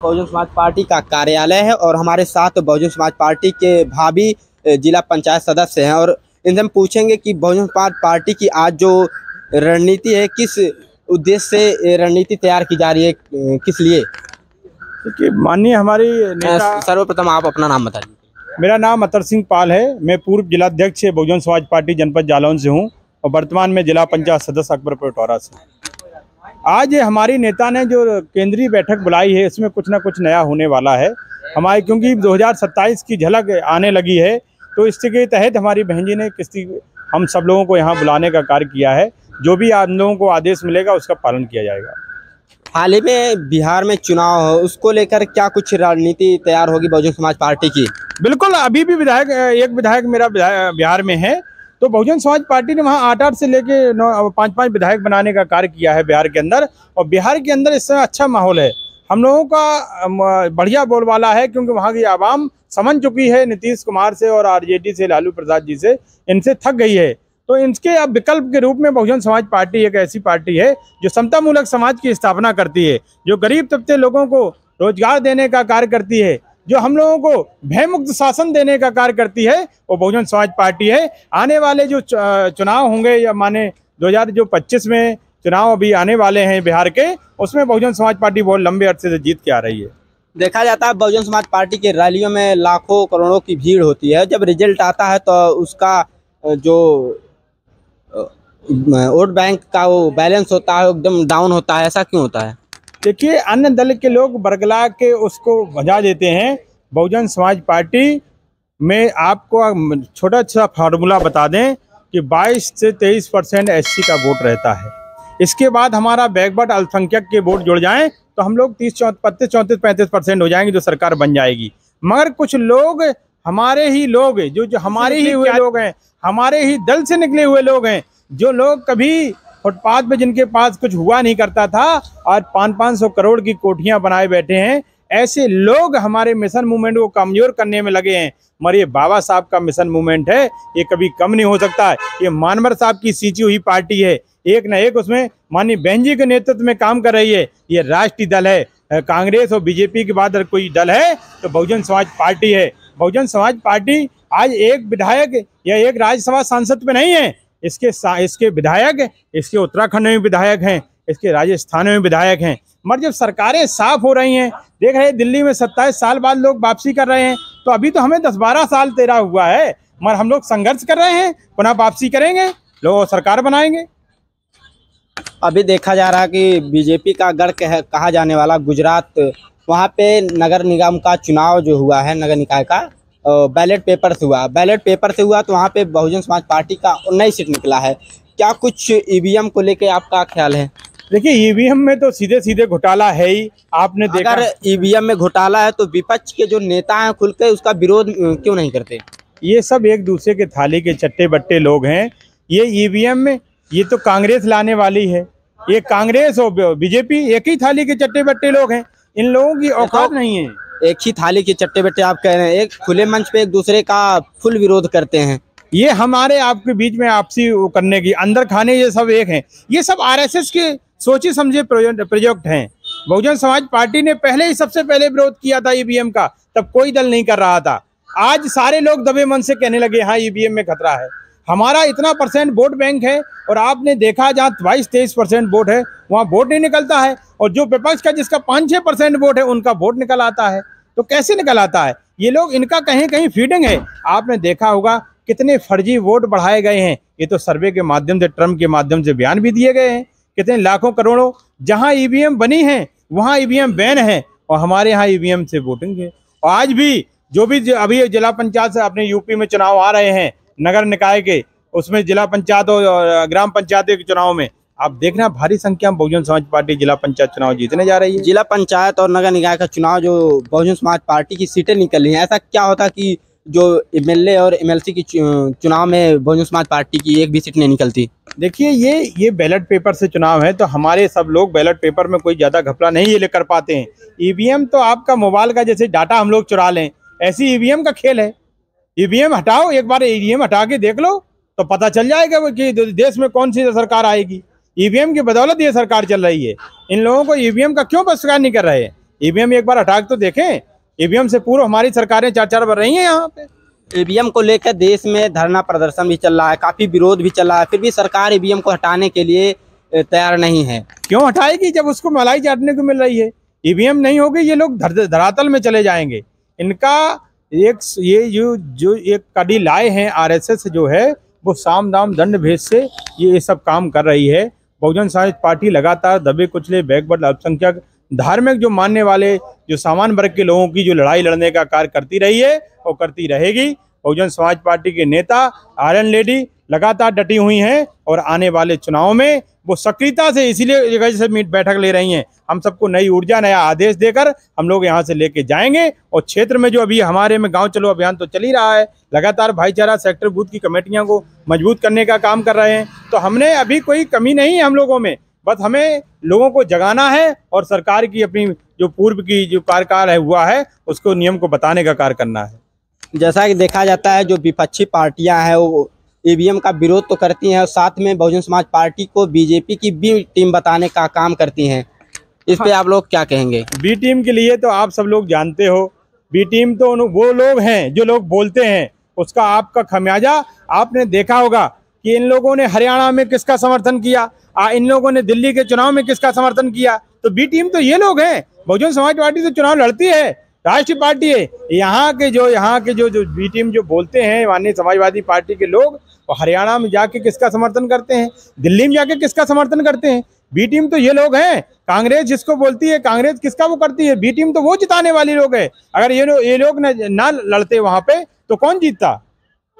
Bahujan Samaj party का कार्यालय है और हमारे साथ बहुजन समाज पार्टी के भावी जिला पंचायत सदस्य हैं और इनसे हम पूछेंगे कि बहुजन समाज पार्टी की आज जो रणनीति है किस उद्देश्य से रणनीति तैयार की जा रही है, किस लिए। कि माननीय हमारी नेता। सर्वप्रथम आप अपना नाम बता दीजिए। मेरा नाम अतर सिंह पाल है। मैं पूर्व जिलाध्यक्ष बहुजन समाज पार्टी जनपद जालौन से हूं और वर्तमान में जिला पंचायत सदस्य अकबरपुर टोरा से। आज हमारी नेता ने जो केंद्रीय बैठक बुलाई है इसमें कुछ ना कुछ नया होने वाला है हमारे, क्योंकि 2027 की झलक आने लगी है। तो इसके तहत हमारी बहन जी ने हम सब लोगों को यहाँ बुलाने का कार्य किया है। जो भी आप लोगों को आदेश मिलेगा उसका पालन किया जाएगा। हाल ही में बिहार में चुनाव हो, उसको लेकर क्या कुछ रणनीति तैयार होगी बहुजन समाज पार्टी की। बिल्कुल, अभी भी एक विधायक मेरा बिहार में है, तो बहुजन समाज पार्टी ने वहाँ 8 से लेके 5 विधायक बनाने का कार्य किया है बिहार के अंदर। और बिहार के अंदर इस समय अच्छा माहौल है, हम लोगों का बढ़िया बोलबाला है, क्योंकि वहाँ की आवाम समझ चुकी है नीतीश कुमार से और आरजेडी से, लालू प्रसाद जी से, इनसे थक गई है। तो इनके अब विकल्प के रूप में बहुजन समाज पार्टी एक ऐसी पार्टी है जो समतामूलक समाज की स्थापना करती है, जो गरीब तबके लोगों को रोजगार देने का कार्य करती है, जो हम लोगों को भयमुक्त शासन देने का कार्य करती है, वो बहुजन समाज पार्टी है। आने वाले जो चुनाव होंगे या माने 2025 में चुनाव अभी आने वाले हैं बिहार के, उसमें बहुजन समाज पार्टी बहुत लंबे अरसे से जीत के आ रही है। देखा जाता है बहुजन समाज पार्टी के रैलियों में लाखों करोड़ों की भीड़ होती है, जब रिजल्ट आता है तो उसका जो वोट बैंक का वो बैलेंस होता है एकदम डाउन होता है। ऐसा क्यों होता है? देखिए, अन्य दल के लोग बरगला के उसको भजा देते हैं। बहुजन समाज पार्टी में आपको छोटा सा फार्मूला बता दें कि 22 से 23% एससी का वोट रहता है। इसके बाद हमारा बैकवर्ड अल्पसंख्यक के वोट जुड़ जाएं तो हम लोग 30-34-35% हो जाएंगे, जो सरकार बन जाएगी। मगर कुछ लोग हमारे ही लोग जो हमारे ही हुए लोग हैं, हमारे ही दल से निकले हुए लोग हैं, जो लोग कभी फुटपाथ पे जिनके पास कुछ हुआ नहीं करता था और 500-500 करोड़ की कोठियां बनाए बैठे हैं, ऐसे लोग हमारे मिशन मूवमेंट को कमजोर करने में लगे हैं। मगर ये बाबा साहब का मिशन मूवमेंट है, ये कभी कम नहीं हो सकता। ये मानवर साहब की सींची हुई पार्टी है, एक न एक उसमें माननीय बहन जी के नेतृत्व में काम कर रही है। ये राष्ट्रीय दल है, कांग्रेस और बीजेपी के बाद अगर कोई दल है तो बहुजन समाज पार्टी है। बहुजन समाज पार्टी आज एक विधायक या एक राज्यसभा सांसद पे नहीं है, इसके विधायक इसके उत्तराखंड में विधायक हैं, इसके राजस्थान में विधायक हैं। मगर जब सरकारें साफ हो रही हैं, देख रहे हैं दिल्ली में 27 साल बाद लोग वापसी कर रहे हैं, तो अभी तो हमें 10-12 साल तेरा हुआ है, मगर हम लोग संघर्ष कर रहे हैं, पुनः वापसी करेंगे, लोग सरकार बनाएंगे। अभी देखा जा रहा है कि बीजेपी का गढ़ कहा जाने वाला गुजरात, वहाँ पे नगर निगम का चुनाव जो हुआ है, नगर निकाय का बैलेट पेपर से हुआ तो वहाँ पे बहुजन समाज पार्टी का 19 सीट निकला है। क्या कुछ ईवीएम को लेके आपका ख्याल है? देखिए, ईवीएम में तो सीधे सीधे घोटाला है ही। आपने देखा, अगर ईवीएम में घोटाला है तो विपक्ष के जो नेता हैं खुल के उसका विरोध क्यों नहीं करते? ये सब एक दूसरे के थाली के चट्टे बट्टे लोग हैं। ये ईवीएम में ये तो कांग्रेस लाने वाली है, ये कांग्रेस और बीजेपी एक ही थाली के चट्टे बट्टे लोग हैं। इन लोगों की औकात नहीं है। एक ही थाली के चट्टे बट्टे आप कह रहे हैं, एक खुले मंच पे एक दूसरे का फुल विरोध करते हैं। ये हमारे आपके बीच में आपसी करने की अंदर खाने, ये सब एक हैं। ये सब आरएसएस के सोचे समझे प्रोजेक्ट हैं। बहुजन समाज पार्टी ने पहले ही सबसे पहले विरोध किया था ईवीएम का, तब कोई दल नहीं कर रहा था। आज सारे लोग दबे मन से कहने लगे हाँ ईवीएम में खतरा है। हमारा इतना % वोट बैंक है और आपने देखा जहाँ 22-23% वोट है वहाँ वोट नहीं निकलता है, और जो विपक्ष का जिसका 5-6% वोट है उनका वोट निकल आता है। तो कैसे निकल आता है? ये लोग, इनका कहीं कहीं फीडिंग है। आपने देखा होगा कितने फर्जी वोट बढ़ाए गए हैं, ये तो सर्वे के माध्यम से, ट्रम्प के माध्यम से बयान भी दिए गए हैं। कितने लाखों करोड़ों जहाँ ईवीएम बनी है वहाँ ईवीएम बैन है, और हमारे यहाँ ईवीएम से वोटिंग है। और आज भी जो भी अभी जिला पंचायत से अपने यूपी में चुनाव आ रहे हैं, नगर निकाय के, उसमें जिला पंचायत और ग्राम पंचायत के चुनाव में आप देखना भारी संख्या में बहुजन समाज पार्टी जिला पंचायत चुनाव जीतने जा रही है। जिला पंचायत और नगर निकाय का चुनाव जो बहुजन समाज पार्टी की सीटें निकल रही हैं, ऐसा क्या होता कि जो एमएलए और एमएलसी की चुनाव में बहुजन समाज पार्टी की एक भी सीट नहीं निकलती? देखिए, ये बैलेट पेपर से चुनाव है, तो हमारे सब लोग बैलेट पेपर में कोई ज्यादा घपला नहीं ये कर पाते हैं। ईवीएम तो आपका मोबाइल का जैसे डाटा हम लोग चुरा लें, ऐसी ईवीएम का खेल है। ईवीएम हटाओ, एक बार ईवीएम हटा के देख लो तो पता चल जाएगा कि देश में कौन सी सरकार आएगी। ईवीएम की बदौलत ये सरकार चल रही है। इन लोगों को ईवीएम का क्यों बहिष्कार नहीं कर रहे? ईवीएम एक बार हटा के तो देखें। ईवीएम से पूर्व हमारी सरकारें 4-4 बार रही हैं यहाँ पे। ईवीएम को लेकर देश में धरना प्रदर्शन भी चल रहा है, काफी विरोध भी चल रहा है, फिर भी सरकार ईवीएम को हटाने के लिए तैयार नहीं है। क्यों हटाएगी जब उसको मलाई चाटने को मिल रही है? ईवीएम नहीं होगी, ये लोग धरातल में चले जाएंगे। इनका ये जो एक कड़ी लाए हैं आरएसएस जो है, वो साम दाम दंड भेद से ये सब काम कर रही है। बहुजन समाज पार्टी लगातार दबे कुचले, बैकवर्ड, अल्पसंख्यक, धार्मिक जो मानने वाले, जो सामान्य वर्ग के लोगों की जो लड़ाई लड़ने का कार्य करती रही है और करती रहेगी। बहुजन समाज पार्टी के नेता, आयरन लेडी लगातार डटी हुई हैं और आने वाले चुनाव में वो सक्रियता से इसीलिए जगह से बैठक ले रही हैं। हम सबको नई ऊर्जा, नया आदेश देकर हम लोग यहाँ से लेके जाएंगे। और क्षेत्र में जो अभी हमारे में गांव चलो अभियान तो चल ही रहा है, लगातार भाईचारा सेक्टर बूथ की कमेटियां को मजबूत करने का काम कर रहे हैं। तो हमने अभी कोई कमी नहीं है हम लोगों में, बस हमें लोगों को जगाना है और सरकार की अपनी जो पूर्व की जो कार्यकाल है हुआ है उसको नियम को बताने का कार्य करना है। जैसा कि देखा जाता है, जो विपक्षी पार्टियां हैं वो ईवीएम का विरोध तो करती हैं और साथ में बहुजन समाज पार्टी को बीजेपी की बी टीम बताने का काम करती हैं। इस पे आप लोग क्या कहेंगे? बी टीम के लिए तो आप सब लोग जानते हो, बी टीम तो वो लोग हैं जो लोग बोलते हैं, उसका आपका खमियाजा आपने देखा होगा कि इन लोगों ने हरियाणा में किसका समर्थन किया, इन लोगों ने दिल्ली के चुनाव में किसका समर्थन किया। तो बी टीम तो ये लोग हैं। बहुजन समाज पार्टी तो चुनाव लड़ती है, राष्ट्रीय पार्टी है। यहाँ के जो बी टीम जो बोलते हैं माननीय समाजवादी पार्टी के लोग, वो हरियाणा में जाके किसका समर्थन करते हैं, दिल्ली में जाके किसका समर्थन करते हैं। बी टीम तो ये लोग हैं। कांग्रेस जिसको बोलती है, कांग्रेस किसका वो करती है, बी टीम तो वो जिताने वाले लोग है। अगर ये लोग ना लड़ते वहां पे तो कौन जीतता?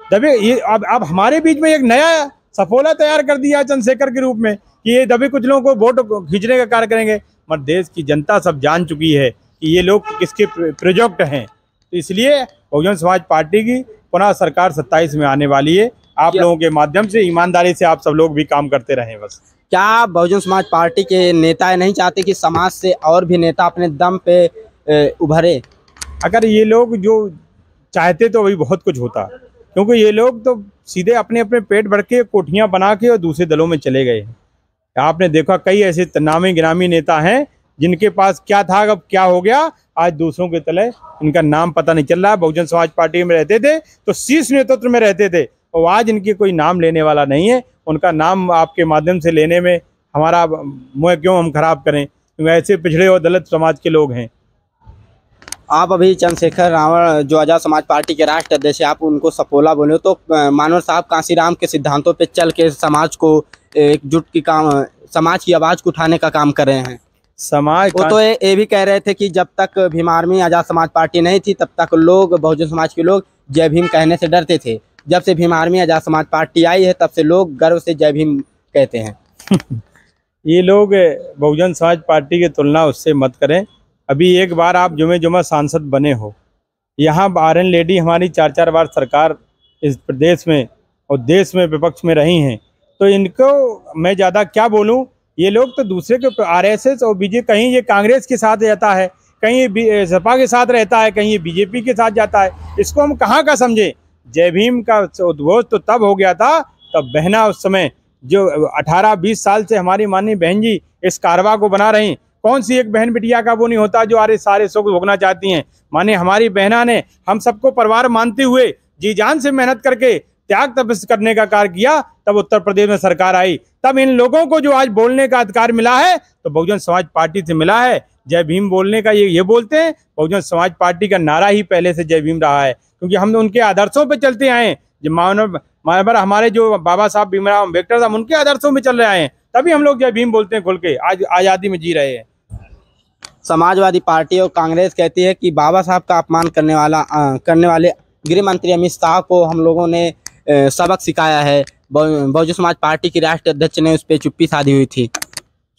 दबे ये अब हमारे बीच में एक नया सफोला तैयार कर दिया चंद्रशेखर के रूप में कि ये दबे कुछ लोगों को वोट खींचने का कार्य करेंगे। मगर देश की जनता सब जान चुकी है कि ये लोग किसके प्रोजेक्ट हैं। तो इसलिए बहुजन समाज पार्टी की पुनः सरकार 27 में आने वाली है। आप लोगों के माध्यम से ईमानदारी से आप सब लोग भी काम करते रहें बस। क्या बहुजन समाज पार्टी के नेता नहीं चाहते कि समाज से और भी नेता अपने दम पे उभरे? अगर ये लोग जो चाहते तो वही बहुत कुछ होता, क्योंकि ये लोग तो सीधे अपने अपने पेट भर के कोठियाँ बना के और दूसरे दलों में चले गए हैं। आपने देखा कई ऐसे नामी गिरामी नेता हैं जिनके पास क्या था, अब क्या हो गया, आज दूसरों के तले इनका नाम पता नहीं चल रहा। बहुजन समाज पार्टी में रहते थे तो शीर्ष नेतृत्व में रहते थे और आज इनकी कोई नाम लेने वाला नहीं है। उनका नाम आपके माध्यम से लेने में हमारा मुँह क्यों हम खराब करें, क्योंकि ऐसे पिछड़े और दलित समाज के लोग हैं। आप अभी चंद्रशेखर रावण जो आजाद समाज पार्टी के राष्ट्रीय अध्यक्ष, आप उनको सपोला बोले तो मानव साहब कांसीराम के सिद्धांतों पे चल के समाज को एकजुट की काम, समाज की आवाज़ को उठाने का काम कर रहे हैं। समाज वो तो ये भी कह रहे थे कि जब तक भीम आर्मी आजाद समाज पार्टी नहीं थी तब तक लोग, बहुजन समाज के लोग जय भीम कहने से डरते थे। जब से भीम आर्मी आजाद समाज पार्टी आई है तब से लोग गर्व से जय भीम कहते हैं। ये लोग बहुजन समाज पार्टी की तुलना उससे मत करें। अभी एक बार आप जुमे सांसद बने हो, यहाँ आयरन लेडी हमारी 4-4 बार सरकार इस प्रदेश में और देश में विपक्ष में रही हैं, तो इनको मैं ज़्यादा क्या बोलूँ। ये लोग तो दूसरे के आरएसएस और बीजेपी, कहीं ये कांग्रेस के साथ रहता है, कहीं ये सपा के साथ रहता है, कहीं ये बीजेपी के साथ जाता है। इसको हम कहाँ का समझे। जय भीम का उद्घोष तो तब हो गया था तब बहना उस समय जो 18-20 साल से हमारी माननीय बहन जी इस कारवा को बना रही, कौन सी एक बहन बिटिया का वो नहीं होता जो सारे सुख भोगना चाहती हैं। माने हमारी बहना ने हम सबको परिवार मानते हुए जी जान से मेहनत करके त्याग तपस्या करने का कार्य किया, तब उत्तर प्रदेश में सरकार आई। तब इन लोगों को जो आज बोलने का अधिकार मिला है तो बहुजन समाज पार्टी से मिला है। जय भीम बोलने का ये बोलते हैं। बहुजन समाज पार्टी का नारा ही पहले से जय भीम रहा है, क्योंकि हम उनके आदर्शों पे चलते आए हैं। जो मानव हमारे जो बाबा साहब भीमराव अम्बेडकर साहब उनके आदर्शों में चल रहे हैं, तभी हम लोग जय भीम बोलते हैं, खुल के आज आज़ादी में जी रहे हैं। समाजवादी पार्टी और कांग्रेस कहती है कि बाबा साहब का अपमान करने वाले गृह मंत्री अमित शाह को हम लोगों ने सबक सिखाया है। बहुजन समाज पार्टी की राष्ट्रीय अध्यक्ष ने उस पर चुप्पी साधी हुई थी।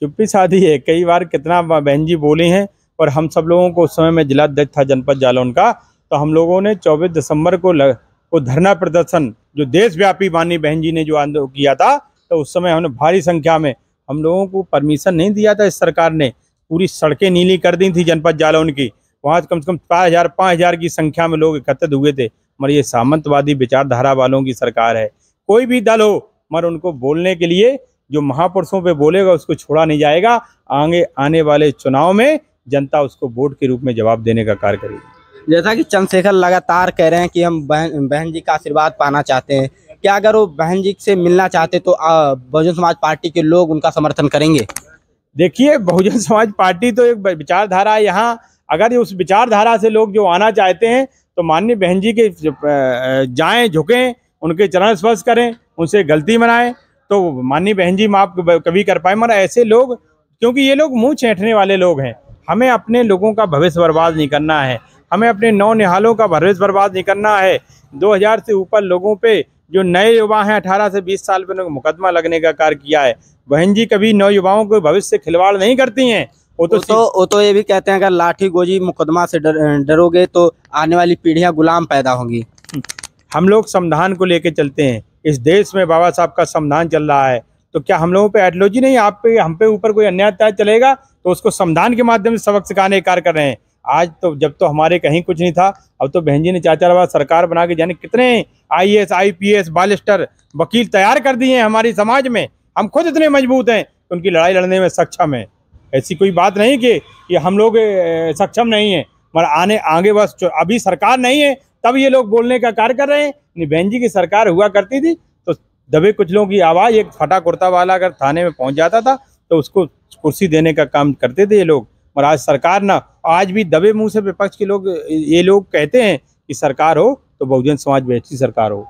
चुप्पी साधी है, कई बार कितना बहन जी बोली हैं। और हम सब लोगों को उस समय में जिलाध्यक्ष था जनपद जालौन का, तो हम लोगों ने 24 दिसंबर को धरना प्रदर्शन जो देशव्यापी माननीय बहन जी ने जो आंदोलन किया था, तो उस समय हमने भारी संख्या में, हम लोगों को परमिशन नहीं दिया था इस सरकार ने, पूरी सड़कें नीली कर दी थी जनपद जालौन की। वहाँ कम से कम 5,000 की संख्या में लोग एकत्रित हुए थे। मगर ये सामंतवादी विचारधारा वालों की सरकार है। कोई भी दल हो, मगर उनको बोलने के लिए जो महापुरुषों पे बोलेगा उसको छोड़ा नहीं जाएगा। आगे आने वाले चुनाव में जनता उसको वोट के रूप में जवाब देने का कार्य करेगी। जैसा कि चंद्रशेखर लगातार कह रहे हैं कि हम बहन जी का आशीर्वाद पाना चाहते हैं, क्या अगर वो बहन जी से मिलना चाहते तो बहुजन समाज पार्टी के लोग उनका समर्थन करेंगे? देखिए, बहुजन समाज पार्टी तो एक विचारधारा है। यहाँ अगर उस विचारधारा से लोग जो आना चाहते हैं तो माननीय बहन जी के जाएं, झुकें, उनके चरण स्पर्श करें, उनसे गलती मनाएं तो माननीय बहन जी माफ कभी कर पाए। मगर ऐसे लोग, क्योंकि ये लोग मुंह चैंटने वाले लोग हैं, हमें अपने लोगों का भविष्य बर्बाद नहीं करना है, हमें अपने नौनिहालों का भविष्य बर्बाद नहीं करना है। 2000 से ऊपर लोगों पे जो नए युवा हैं 18 से 20 साल पे मुकदमा लगने का कार्य किया है। बहन जी कभी नौयुवाओं को भविष्य से खिलवाड़ नहीं करती हैं। वो तो ये भी कहते हैं अगर लाठी गोजी मुकदमा से डरोगे तो आने वाली पीढ़ियां गुलाम पैदा होंगी। हम लोग संविधान को लेके चलते हैं। इस देश में बाबा साहब का संविधान चल रहा है, तो क्या हम लोगों पे आइडियोलॉजी नहीं? आप पे हम पे ऊपर कोई अन्याय अत्याचार चलेगा तो उसको संविधान के माध्यम से सबक सिखाने का कार्य कर रहे हैं। आज तो जब तो हमारे कहीं कुछ नहीं था, अब तो बहन जी ने 4-4 बार सरकार बना के जाने कितने IAS, IPS, बालिस्टर, वकील तैयार कर दिए हैं हमारी समाज में। हम खुद इतने मजबूत हैं कि उनकी लड़ाई लड़ने में सक्षम है। ऐसी कोई बात नहीं कि हम लोग सक्षम नहीं हैं, मगर आगे बस अभी सरकार नहीं है तब ये लोग बोलने का कार्य कर रहे हैं। नहीं, बहन जी की सरकार हुआ करती थी तो दबे कुचलों की आवाज़, एक फटा कुर्ता वाला अगर थाने में पहुंच जाता था तो उसको कुर्सी देने का काम करते थे ये लोग। और आज सरकार ना, आज भी दबे मुंह से विपक्ष के लोग ये लोग कहते हैं कि सरकार हो तो बहुजन समाज पार्टी सरकार हो।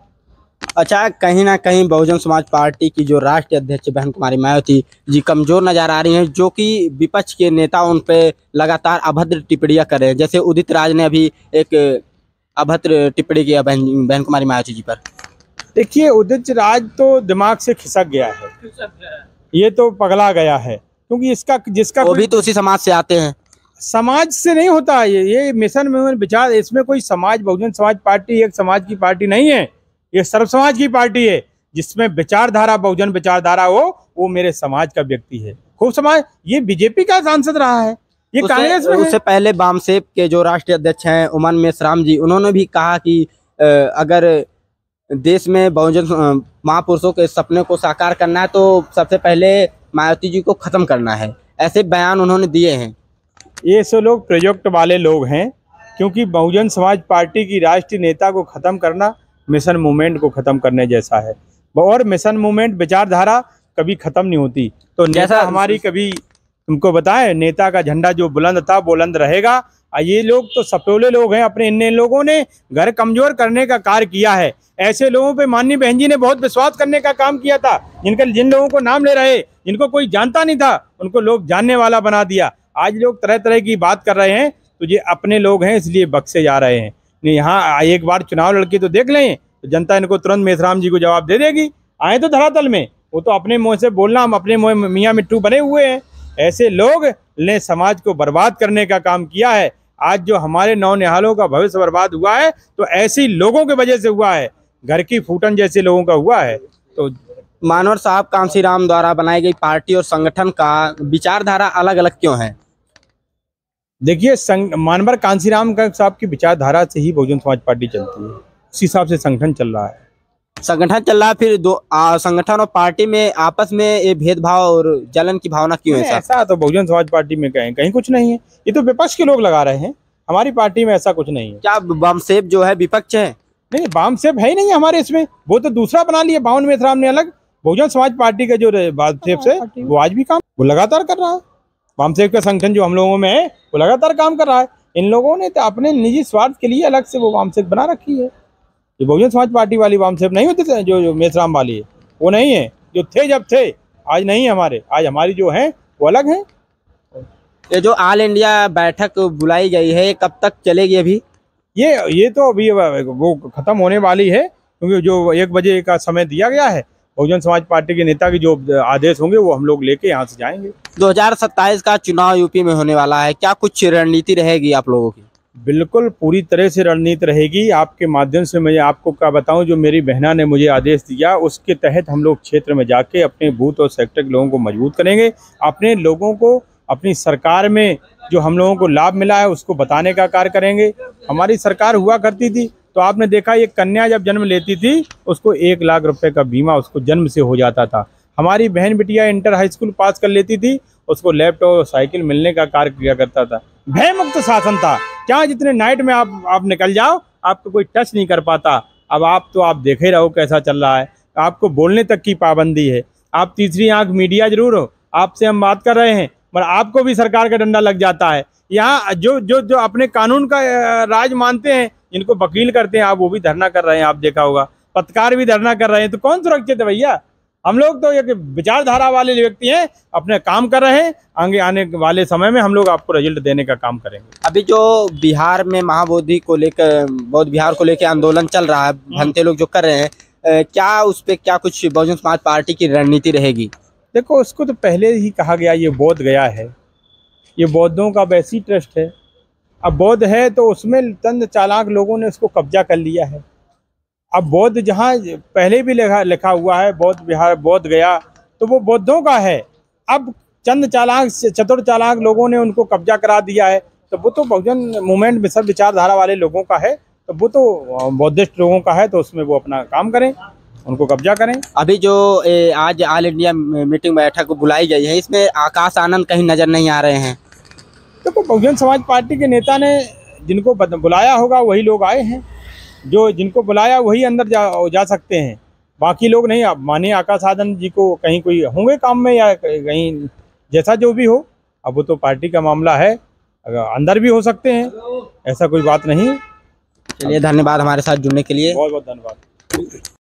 अच्छा, कहीं ना कहीं बहुजन समाज पार्टी की जो राष्ट्रीय अध्यक्ष बहन कुमारी मायावती जी कमजोर नजर आ रही हैं, जो कि विपक्ष के नेता उन पे लगातार अभद्र टिप्पणियां कर रहे हैं। जैसे उदित राज ने अभी एक अभद्र टिप्पणी किया बहन कुमारी मायावती जी पर। देखिए, उदित राज तो दिमाग से खिसक गया है, ये तो पगला गया है, क्योंकि जिसका वो भी तो उसी समाज से आते हैं। समाज से नहीं होता ये मिशन में विचार, इसमें कोई समाज, बहुजन समाज पार्टी एक समाज की पार्टी नहीं है, ये सर्व समाज की पार्टी है। जिसमें विचारधारा बहुजन विचारधारा हो वो मेरे समाज का व्यक्ति है। खूब समाज, ये बीजेपी का सांसद रहा है, ये कांग्रेस में उससे पहले वामसेप के जो राष्ट्रीय अध्यक्ष हैं उमन मेश्राम जी, उन्होंने भी कहा कि अगर देश में बहुजन महापुरुषों के सपने को साकार करना है तो सबसे पहले मायावती जी को खत्म करना है। ऐसे बयान उन्होंने दिए हैं। ये सब लोग प्रोजेक्ट वाले लोग हैं, क्योंकि बहुजन समाज पार्टी की राष्ट्रीय नेता को खत्म करना मिशन मूवमेंट को खत्म करने जैसा है। और मिशन मूवमेंट विचारधारा कभी खत्म नहीं होती। तो नेता हमारी कभी, तुमको बताएं, नेता का झंडा जो बुलंद था बुलंद रहेगा। ये लोग तो सपोले लोग हैं, अपने इन लोगों ने घर कमजोर करने का कार्य किया है। ऐसे लोगों पे माननीय बहन जी ने बहुत विश्वास करने का काम किया था। जिन लोगों को नाम ले रहे, जिनको कोई जानता नहीं था, उनको लोग जानने वाला बना दिया। आज लोग तरह तरह की बात कर रहे हैं, तो ये अपने लोग हैं इसलिए बख्शे जा रहे हैं। नहीं, यहाँ एक बार चुनाव लड़के तो देख लें तो जनता इनको तुरंत मेश्राम जी को जवाब दे देगी। आए तो धरातल में, वो तो अपने मुंह से बोलना, हम अपने मुंह मियाँ मिट्टू बने हुए हैं। ऐसे लोग ने समाज को बर्बाद करने का काम किया है। आज जो हमारे नौनिहालों का भविष्य बर्बाद हुआ है तो ऐसी लोगों की वजह से हुआ है, घर की फूटन जैसे लोगों का हुआ है। तो मानवर साहब कांसीराम द्वारा बनाई गई पार्टी और संगठन का विचारधारा अलग अलग क्यों है? देखिए, मानवर कांसीराम का साहब की विचारधारा से ही बहुजन समाज पार्टी चलती है, उसी हिसाब से संगठन चल रहा है। संगठन चल रहा है, फिर संगठन और पार्टी में आपस में ये भेदभाव और जलन की भावना क्यों है? ऐसा तो बहुजन समाज पार्टी में कहीं कुछ नहीं है, ये तो विपक्ष के लोग लगा रहे हैं। हमारी पार्टी में ऐसा कुछ नहीं है। क्या वामसेप जो है विपक्ष है? नहीं, वामसेप है ही नहीं हमारे इसमें, वो तो दूसरा बना लिया बावन मेश्राम ने अलग। बहुजन समाज पार्टी का जो वामसेप से वो आज भी काम वो लगातार कर रहा है। वामसेप का संगठन जो हम लोगों में है वो लगातार काम कर रहा है। इन लोगों ने तो अपने निजी स्वार्थ के लिए अलग से वो वामसेप बना रखी है। ये बहुजन समाज पार्टी वाली वामसेप नहीं होते थे, जो मेश्राम वाली है वो नहीं है। जो थे जब थे, आज नहीं है हमारे। आज हमारी जो है वो अलग है। ये जो ऑल इंडिया बैठक बुलाई गई है कब तक चलेगी? अभी ये तो अभी वो खत्म होने वाली है, क्योंकि जो 1 बजे का समय दिया गया है, बहुजन समाज पार्टी के नेता के जो आदेश होंगे वो हम लोग लेके यहाँ से जाएंगे। 2027 का चुनाव यूपी में होने वाला है, क्या कुछ रणनीति रहेगी आप लोगों की? बिल्कुल पूरी तरह से रणनीति रहेगी। आपके माध्यम से मैं आपको क्या बताऊं, जो मेरी बहना ने मुझे आदेश दिया उसके तहत हम लोग क्षेत्र में जाके अपने बूथ और सेक्टर के लोगों को मजबूत करेंगे। अपने लोगों को अपनी सरकार में जो हम लोगों को लाभ मिला है उसको बताने का कार्य करेंगे। हमारी सरकार हुआ करती थी तो आपने देखा, एक कन्या जब जन्म लेती थी उसको 1 लाख रुपए का बीमा उसको जन्म से हो जाता था। हमारी बहन बिटिया इंटर हाई स्कूल पास कर लेती थी, उसको लैपटॉप साइकिल मिलने का कार्य किया करता था। भय मुक्त शासन था। क्या जितने नाइट में आप निकल जाओ, आपको कोई टच नहीं कर पाता। अब आप देख ही रहो कैसा चल रहा है। आपको बोलने तक की पाबंदी है। आप तीसरी आंख मीडिया जरूर हो, आपसे हम बात कर रहे हैं, पर आपको भी सरकार का डंडा लग जाता है। यहाँ जो अपने कानून का राज मानते हैं, जिनको वकील करते हैं, आप वो भी धरना कर रहे हैं। आप देखा होगा पत्रकार भी धरना कर रहे हैं। तो कौन सुरक्षित है भैया? हम लोग तो एक विचारधारा वाले व्यक्ति हैं, अपने काम कर रहे हैं। आगे आने वाले समय में हम लोग आपको रिजल्ट देने का काम करेंगे। अभी जो बिहार में महाबोधि को लेकर, बौद्ध विहार को लेकर आंदोलन चल रहा है, भंते लोग जो कर रहे हैं, क्या उस पे क्या कुछ बहुजन समाज पार्टी की रणनीति रहेगी? देखो, उसको तो पहले ही कहा गया, ये बोध गया है, ये बौद्धों का वैसी ट्रस्ट है। अब बौद्ध है तो उसमें चंद चालाक लोगों ने उसको कब्जा कर लिया है। अब बौद्ध जहाँ पहले भी लिखा हुआ है बौद्ध विहार बोध गया, तो वो बौद्धों का है। अब चंद चालाक चतुर चालाक लोगों ने उनको कब्जा करा दिया है, तो वो तो बहुजन मूवमेंट में सब विचारधारा वाले लोगों का है, तो वो तो बौद्धिस्ट लोगों का है, तो उसमें वो अपना काम करें, उनको कब्जा करें। अभी जो आज ऑल इंडिया मीटिंग बैठक बुलाई गई है, इसमें आकाश आनंद कहीं नजर नहीं आ रहे हैं। देखो, बहुजन समाज पार्टी के नेता ने जिनको बुलाया होगा वही लोग आए हैं। जो जिनको बुलाया वही अंदर जा सकते हैं, बाकी लोग नहीं। अब मानिए आकाश आनंद जी को कहीं कोई होंगे काम में या कहीं, जैसा जो भी हो, अब वो तो पार्टी का मामला है, अंदर भी हो सकते हैं, ऐसा कोई बात नहीं। चलिए, धन्यवाद हमारे साथ जुड़ने के लिए। बहुत बहुत धन्यवाद।